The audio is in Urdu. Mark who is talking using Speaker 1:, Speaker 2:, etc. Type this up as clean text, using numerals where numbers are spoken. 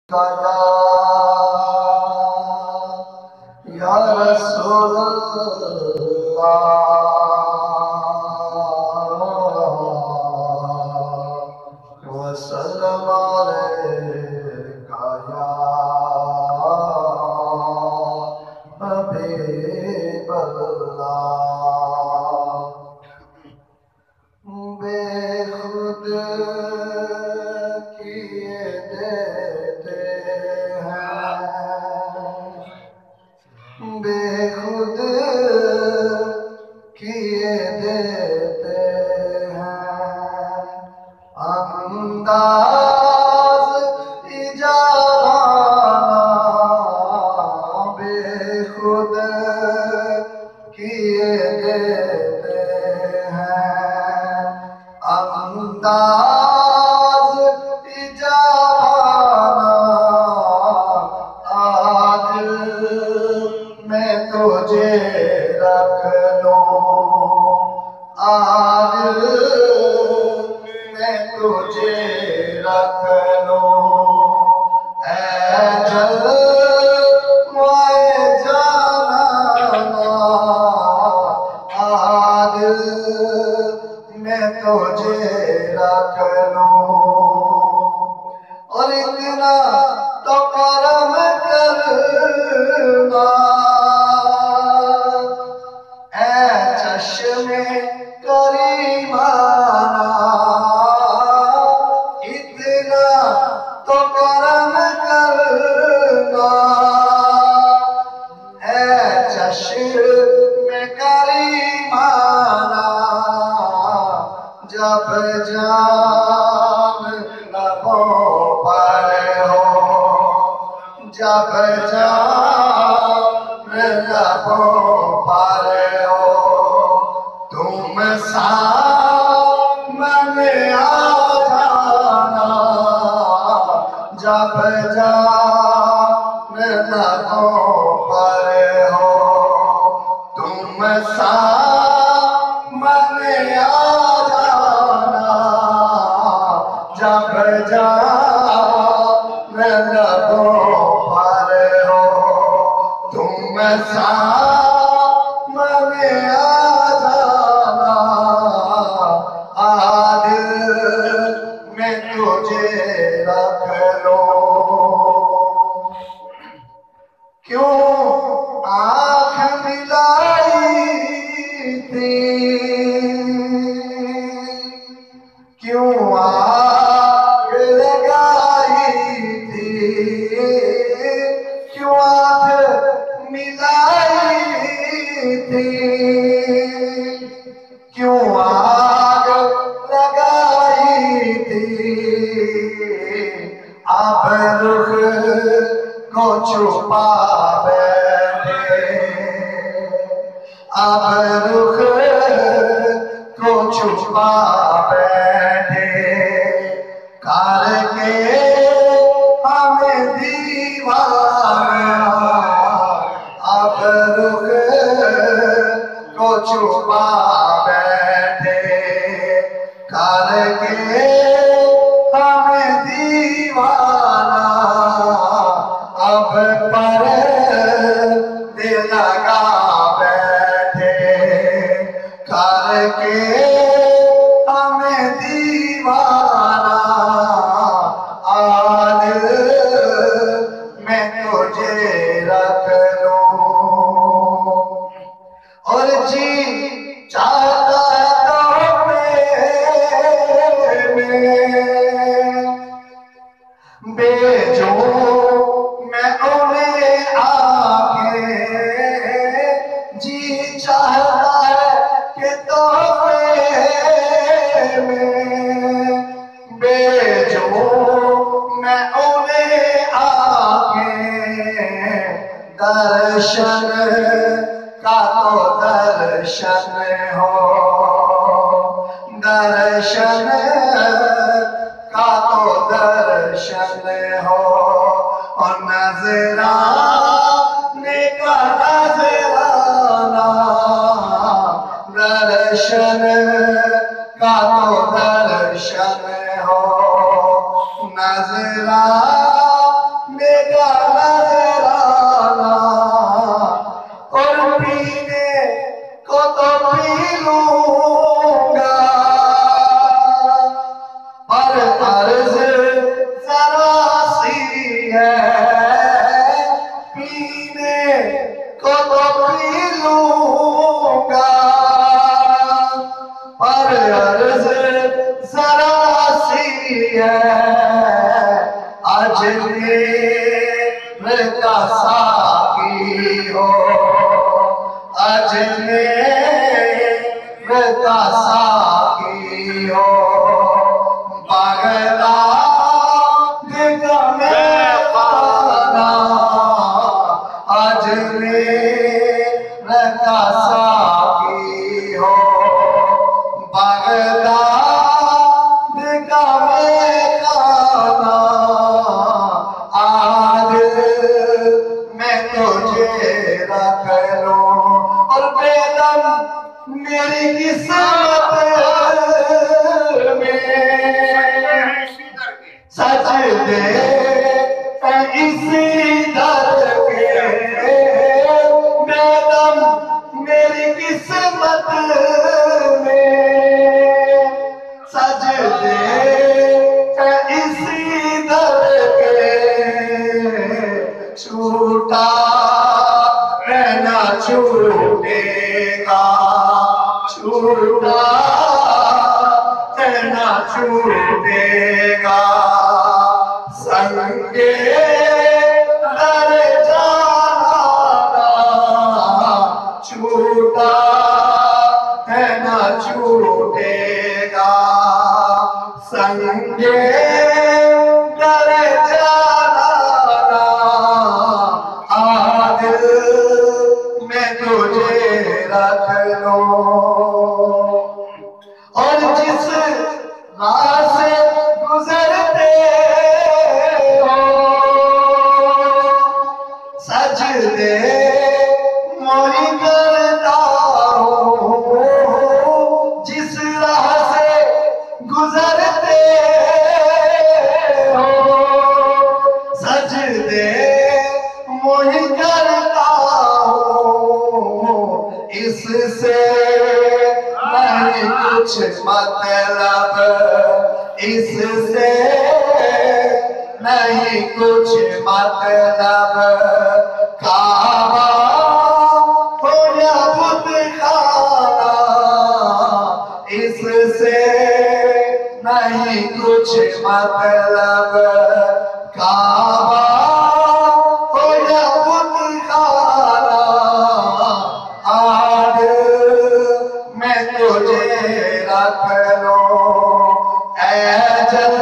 Speaker 1: یا رسول اللہ وسلم علیکہ یا حبیب اللہ بے خود کیے دیتے ہیں بے خود کیے دیتے ہیں انداز ایجابانا بے خود کیے دیتے ہیں انداز ایجابانا آج میں تجھے رکھ لوں آج میں تجھے رکھ لوں اے جلوۂ جانانا آج میں تجھے رکھ لوں اور اتنا تو کرم کرنا اے چشم کریمانہ اتنا تو کرم کرنا اے چشم کریمانہ جب جان لبوں پر ہو جب جان لبوں پر ہو تم سامنے آ جانا جب جان لبوں پر ہو تم سامنے آ جانا جب جان لبوں پر ہو تم سامنے آ جانا آج میں تجھے رکھ لوں کیوں آنکھ ملائی تھی کیوں آگ لگائی تھی کیوں آنکھ ملائی تھی کیوں آگ لگائی تھی اب رخ کو چھپا بیٹھے اب رخ کو چھپا بیٹھے کر کے ہمیں دیوانہ اب رخ کو چھپا بیٹھے کر کے ہمیں دیوانہ اب پردے لگا بیٹھے کر کے ہمیں دیوانہ آج میں تجھے رکھ لوں اور جی چاہتا ہے تو بیجو میں انہیں آگے جی چاہتا ہے کہ تحفے میں بیجو میں انہیں آگے درشن کا تو درشن ہو درشن کا تو درشن ہو اور نظرانے کا نظرانہ درشن کا تو درشن ہو نظرانے کا نظرانہ اور پینے کو تو پی لوں گا پر عرض ذرا سی ہے پینے کو تو پی لوں گا پر عرض ذرا سی ہے اجمیر کا ساقی ہو اجمیر کا ساقی ہو بغداد کا میخانہ اجمیر کا ساقی ہو بغداد کا میخانہ آج میں تجھے رکھ لوں اور بیدم میری قسمت میں سجدے اسی در کے بیدم میری قسمت میں سجدے اسی در کے چھوٹا رہنا چھوٹے گا چھوٹا رہنا چھوٹے گا سنگے در جانا چھوٹا رہنا چھوٹے گا سنگے در جانا عادل میں تجھے رکھ لوں اور جس راہ سے گزرتے ہو سجدے موئی کرتا ہوں جس راہ سے گزرتے ہو سجدے موئی کرتا ہوں اس سے نہیں کچھ مطلب اس سے نہیں کچھ مطلب کعبہ ہو یا بت خانہ اس سے نہیں کچھ مطلب کعبہ ہو یا بت خانہ آج میں تجھے رکھ لوں اے جل